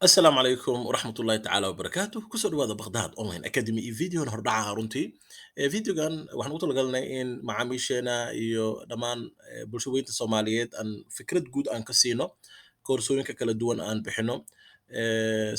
asalaamu calaykum waraxmat ullaahi tacaala wabarakaatu kusoo dhawaada bakhdad online academy iyo videogan hordhaca runtii videogan waxaan ugu talagalnay in macaamiisheena iyo dhammaan bulshaweynta soomaaliyeed aan fikrad guud aan ka siino koorsooyinka kala duwan aan bixino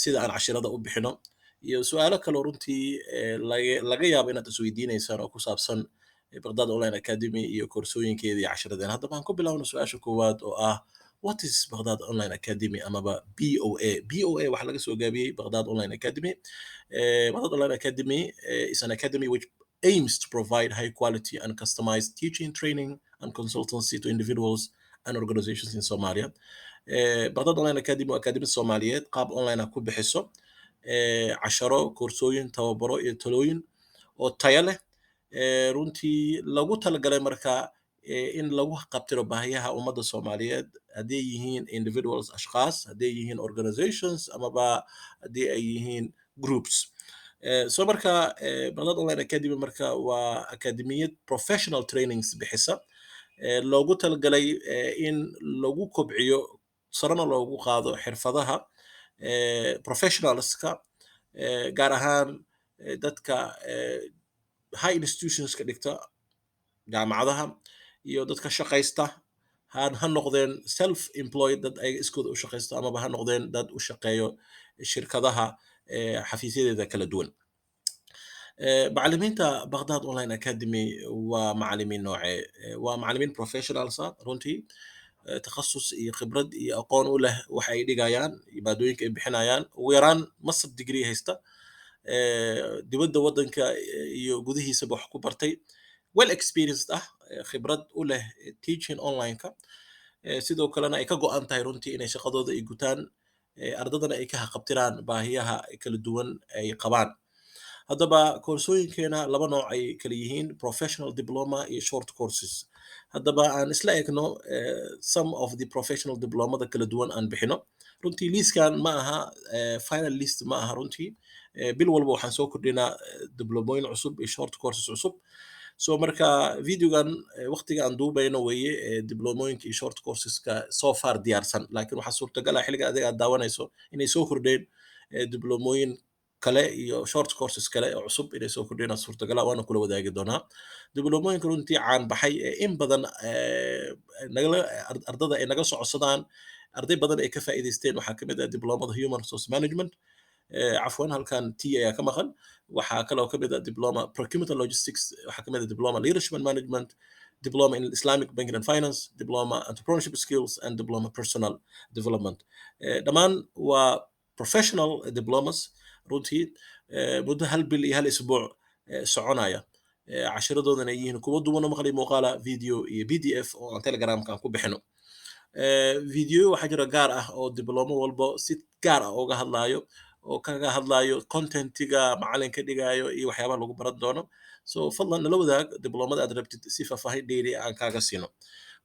sida aan cashirada u bixino iyo su-aalo kaloo runtii laga yaabo inaad isweydiineysaan oo ku saabsan bakhdad online academy iyo koorsooyinkeeda iyo cashiradeen haddaba aan ku bilowno su-aasha koowaad oo ah what is Baghdad Online Academy amaba BOA? BOA waxaa laga soo gaabiyey Baghdad Online Academy. Baghdad Online Academy is an academy which aims to provide high quality and customized teaching, training, and consultancy to individuals and organizations in Somalia. Baghdad Online Academy waa academy Soomaaliyeed qaab online ah ku bixiso casharo, koorsooyin, tababaro iyo talooyin oo tayo leh runtii lagu talagalay markaa in lagu qabtiro baahiyaha ummadda Soomaaliyeed hadday yihiin individuals ashqaas hadday yihiin organizations amaba haddii ay yihiin groups so marka Baghdad Online Academy marka waa akademiyad professional trainings bixisa loogu talagalay in lagu kobciyo sarena loogu qaado xirfadaha professionalska gaar ahaan dadka high institutionska dhigta jaamacadaha iyo dadka shaqaysta ha noqdeen self employed dad ay iskooda u shaqaysto amaba ha noqdeen dad u shaqeeyo shirkadaha xafiisyadeeda kala duwan macallimiinta Baghdad Online Academy waa macallimiin noocee waa macallimiin professionals ah runtii takhasus iyo khibrad iyo aqoon u leh waxa ay dhigayaan maadooyinka ay bixinayaan ugu yaraan master degree haysta dibadda waddanka iyo gudihiisaba wax ku bartay well experienced ah khibrad u leh teaching online-ka sidoo kalena ay ka go'an tahay runtii inay shaqadooda ay gutaan ardadana ay ka haqabtiraan baahiyaha kala duwan ay qabaan haddaba koorsooyinkeena laba nooc ay kala yihiin professional diploma iyo short courses haddaba aan isla egno some of the professional diplomada kala duwan aan bixino runtii liiskan ma aha final list ma aha runtii bil walba waxaan soo kordhinaa diblomooyin cusub iyo short courses cusub so marka videogan waqtiga aan duubayno weeye diblomooyinka iyo short courseska so far diyaarsan laakiin waxaa suurtagal ah xilliga adiga aad daawanayso inay soo kordheen diblomooyin kale iyo short courses kale oo cusub inay soo kordheen suurtagal ah waana kula wadaagi doonaa diblomooyinka runtii caan baxay in badan ardada ay naga socodsadaan arday badan ay ka faa'iidaysteen waxaa kamid ah diblomada human resource management عفوا halkan t ayaa ka maqan waxaa kaloo ka mid ah diploma procurement and logistics waxaa ka mid ah diploma leadership and management diploma in islamic banking and finance diploma entrepreneurship skills and diploma personal development dhammaan waa professional diplomas runtii muddo hal bil iyo hal isbuuc soconaya cashiradoodana ay yihiin kuwa duwan oo maqli muuqaala video iyo pdf oo aan telegramka ku bixino video waxaa jira gaar ah oo diblomo walbo si gaar ah uga hadlayo oo kaga hadlayo contentiga macalinka dhigayo iyo waxyaabaha lagu baran doono so fadlan nala wadaag diblomada aad rabtid si faahfaahin dheeri aan kaaga siino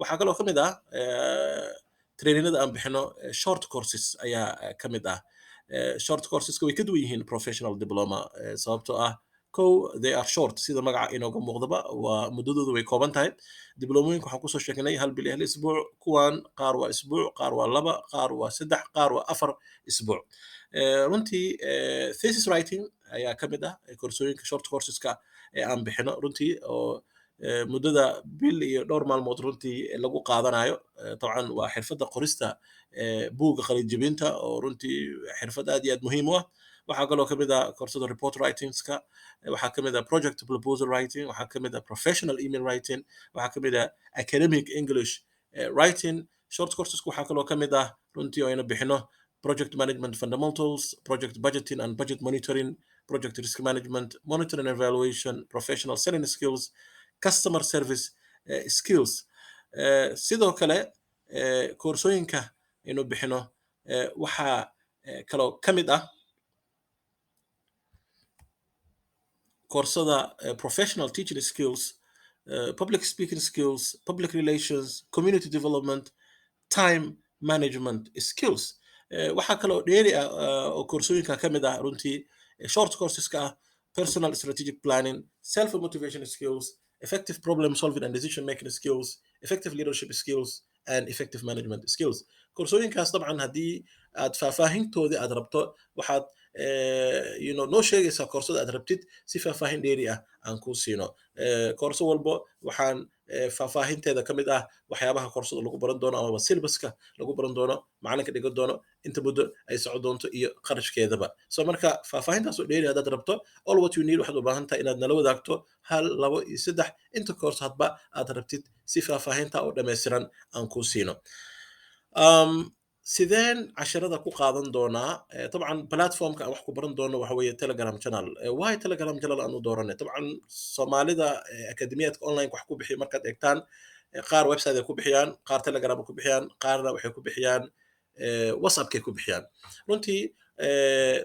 waxaa kaloo ka mid ah traininada aan bixino short courses ayaa ka mid ah short courseska way ka duwan yihiin professional diploma sababtoo ah kow they are short sida magaca inooga muuqdaba waa muddadoodu way kooban tahay diblomooyinka waxaan kusoo sheegnay hal bil iyo hal isbuuc kuwan qaar waa isbuuc qaar waa laba qaar waa saddex qaar waa afar isbuuc runtii thesis writing ayaa ka mid ah koorsooyinka short courseska ee aan bixino runtii oo muddada bil iyo dhowr maalmood runtii lagu qaadanayo dabcan waa xirfadda qorista buugga qalinjebinta oo runtii xirfad aad iyo aad muhiim u ah waxaa kaloo ka mid ah koorsada report writingska waxaa ka mid ah project proposal writing waxaa ka mid ah professional email writing waxaa ka mid ah academic english writing short courseska waxaa kaloo ka mid ah runtii oo ayna bixino project management fundamentals project budgeting and budget monitoring project risk management monitoring and evaluation professional selling skills customer service skills sidoo kale koorsooyinka aynu bixino waxaa kaloo ka mid ah koorsada professional teaching skills public speaking skills public relations community development time management skills waxaa kaloo dheeri ah oo koorsooyinka ka mid ah runtii short courseska ah personal strategic planning self motivation skills effective problem solving and decision making skills effective leadership skills and effective management skills koorsooyinkaas dabcan haddii aad faahfaahintoodii aad rabto waxaad noo sheegaysaa koorsada aad rabtid si faahfaahin dheeri ah aan kuu siino koorso walbo waxaan faahfaahinteeda ka mid ah waxyaabaha koorsada lagu baran doono amaba syllabuska lagu baran doono macalinka dhigan doono inta muddo ay socon doonto iyo qarashkeedaba so marka faahfaahintaas oo dheeri haddaad rabto all what you need waxaad u baahan tahay inaad nala wadaagto 1 2 iyo 3 inta koors hadba aad rabtid si faahfaahinta oo dhammaystiran aan kuu siino sideen casharada ku qaadan doonaa طبعا platformka aan wax ku baran doono waxa weeye telegram channel why telegram channel aan u dooranay طبعا soomaalida akademiyaadka online wax ku bixiya markaad eegtaan qaar website ay ku bixiyaan qaar telegram ku bixiyaan qaarna waxay ku bixiyaan whatsapp kay ku bixiyaan runtii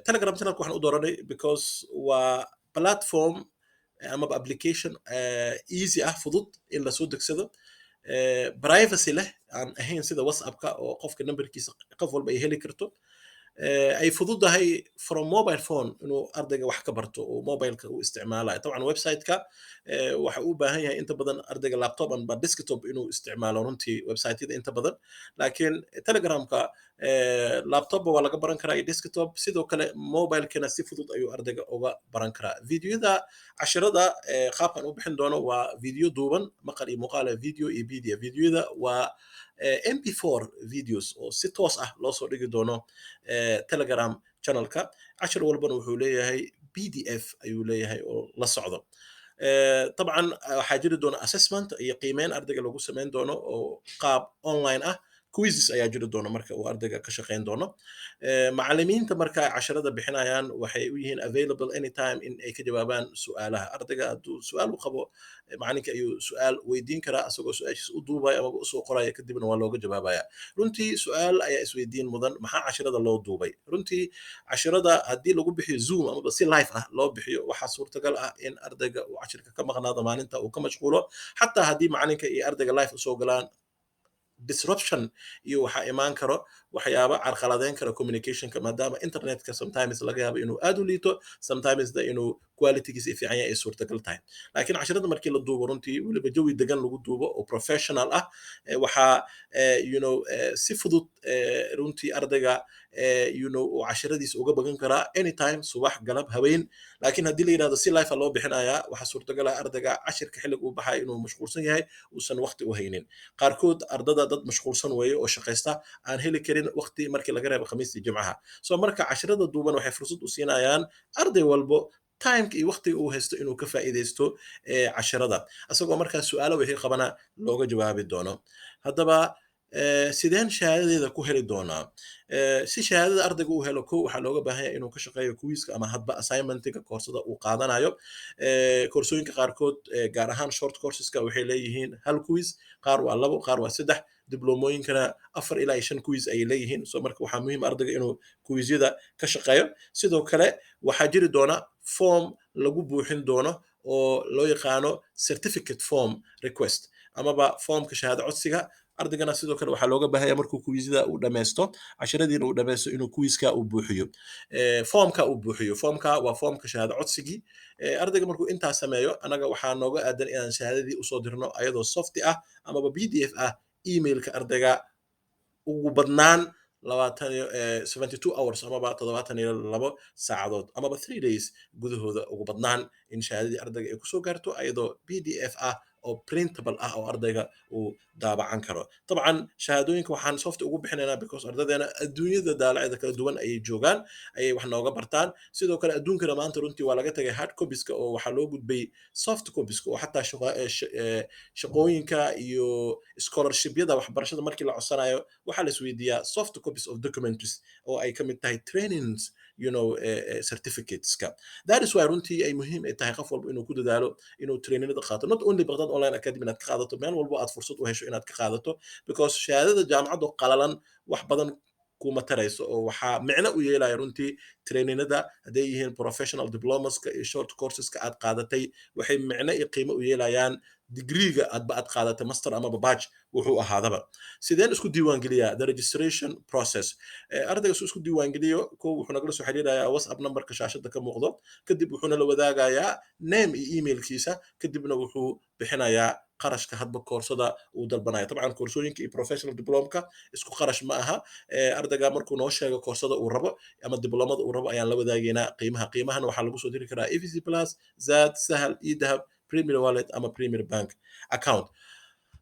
telegram channel waxaan u dooranay because waa platform ama application easy ah fudud in la soo degsado privacy leh aan ahayn sida whatsappka oo qofka numberkiisa qof walba ay heli karto ay fududahay from mobile phone inuu ardayga wax ka barto oo mobileka uu isticmaalayo طبعا website-ka waxa uu baahan yahay inta badan ardayga laptop amba desktop inuu isticmaalo runtii website-yada inta badan laakiin telegramka laptop waa laga baran karaa iyo desktop sidoo kale mobilekana si fudud ayuu ardayga uga baran karaa videoda casharada qaabkan u bixin doono waa video duuban maqal iyo muuqaal video iyo PDF videoda waa mp4 videos oo si toos ah loo soo dhigi doono telegram channelka cashar walbana wuxuu leeyahay pdf ayuu leeyahay oo la socdo طبعا waxaa jiri doona assessment iyo qiimeyn ardayga lagu samayn doono oo qaab online ah quizzes ayaa jiri doona marka uu ardayga ka shaqayn doono macallimiinta marka ay casharada bixinayaan waxay u yihiin available anytime in ay ka jawaabaan su'aalaha ardayga hadduu su'aal u qabo macalinka ayuu su'aal weydiin karaa asagoo su'aashiisa u duubaya amaba u soo qoraya kadibna waa looga jawaabaya runtii su'aal ayaa isweydiin mudan maxaa casharada loo duubay runtii casharada haddii lagu bixiyo zoom amaba si live ah loo bixiyo waxaa suurtagal ah in ardayga uu cashirka ka maqnaado maalinta uu ka mashquulo xataa haddii macalinka iyo ardayga live usoo galaan disruption iyo waxa imaan karo waxyaabo carqaladeyn kara communicationka maadaama internetka sometimes laga yaabo inuu aad u liito sometimes da inuu qualitygiisa fiican yahay ay suurtagal tahay laakiin casharada markii la duubo runtii weliba jawi degan lagu duubo oo professional ah waxaa si fudud runtii ardayga uu casharadiisa uga bagan karaa anytime subax galab haween laakiin haddii la yidhahdo si life loo bixinayaa waxaa suurtagal ah ardayga cashirka xilliga uu baxay inuu mashquulsan yahay uusan waqti u haynin qaarkood ardada dad mashquulsan weeye oo shaqaysta aan heli karin waqti markii laga reebo khamiistii jimcaha so marka casharada duuban waxay fursad u siinayaan arday walbo timeka iyo waqtiga uu haysto inuu ka faa'iidaysto casharada asagoo markaa su'aalo wixii qabana looga jawaabi doono haddaba sideen shahaadadeeda ku heli doonaa si shahaadada ardayga uu helo ko waxaa looga baahan yahay inuu ka shaqeeyo quizzka ama hadba assignmentiga koorsada uu qaadanayo koorsooyinka qaarkood gaar ahaan short courseska waxay leeyihiin hal quiz qaar waa 2 qaar waa 3 diblomooyinkana 4 ilaa 5 quiz ayay leeyihiin so marka waxaa muhiim ardayga inuu quizyada ka shaqeeyo sidoo kale waxaa jiri doona form lagu buuxin doono oo loo yaqaano certificate form request amaba formka shahaado codsiga ardaygana sidoo kale waxaa looga baahaya markuu quizyada uu dhameysto casharadiina uu dhameysto inuu quizka uu buuxiyo formka waa formka shahaado codsigii ardayga markuu intaa sameeyo anaga waxaa nooga aadan inaan shahaadadii usoo dirno ayadoo softi ah amaba pdf ah emailka ardayga ugu badnaan 72 hours amaba 72 saacadood amaba 3 days gudahooda ugu badnaan in shahaadadii ardayga ay kusoo gaarto ayadoo pdf ah oo printable ah oo ardayga uu daabacan karo طبعا shahaadooyinka waxaan soft ugu bixinaynaa because ardadeena adduunyada daalacada kala duwan ayay joogaan ayay wax nooga bartaan sidoo kale adduunkana maanta runtii waa laga tagay hard copieska oo waxaa loo gudbay soft copieska oo xataa shaqooyinka iyo scholarshipyada waxbarashada markii la codsanayo waxaa la isweydiiyaa soft copies of documents oo ay ka mid tahay trainings certificateska that is why runtii ay muhiim ay tahay qof walba inuu ku dadaalo inuu trainingada qaato not only Baghdad online academy inaad ka qaadato meel walba aad fursad u hesho inaad ka qaadato because shahaadada jaamacadda qalalan wax badan kuma tarayso oo waxaa micno u yeelaya runtii trainingada hadday yihiin professional diplomaska iyo short courseska aad qaadatay waxay micno iyo qiimo u yeelayaan degreega aad qaadatay master ama badge wuxuu ahaadaba sideen isku diiwaangeliyaa the registration process ardayga soo isku diiwaangeliyo ko wuxuu nagala soo xiriirayaa whatsapp numberka shaashada ka muuqdo kadib wuxuu la wadaagayaa name iyo emailkiisa kadibna wuxuu bixinayaa qarashka hadba koorsada uu dalbanaya dabcan koorsooyinka iyo professional diplomka isku qarash ma aha ardayga markuu noo sheego koorsada uu rabo ama diblomada uu rabo ayaan la wadaagaynaa qiimahana waxaa lagu soo diri karaa EVC plus zaad sahal idahab premier wallet ama premier bank account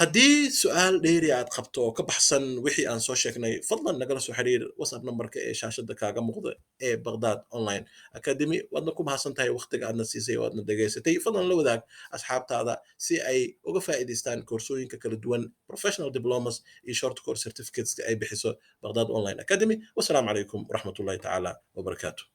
haddii su'aal dheeri aad qabto oo ka baxsan wixii aan soo sheegnay fadlan nagala soo xiriir whatsapp numberka ee shaashada kaaga muuqda ee Baghdad Online Academy waadna ku mahadsan tahay waqtiga aadna siisay oo aadna dhageysatay fadlan la wadaag asxaabtaada si ay uga faa'iidaystaan koorsooyinka kala duwan professional diplomas iyo short course certificates ay bixiso Baghdad Online Academy wassalaamu calaykum waraxmatullaahi tacaala wabarakaatuh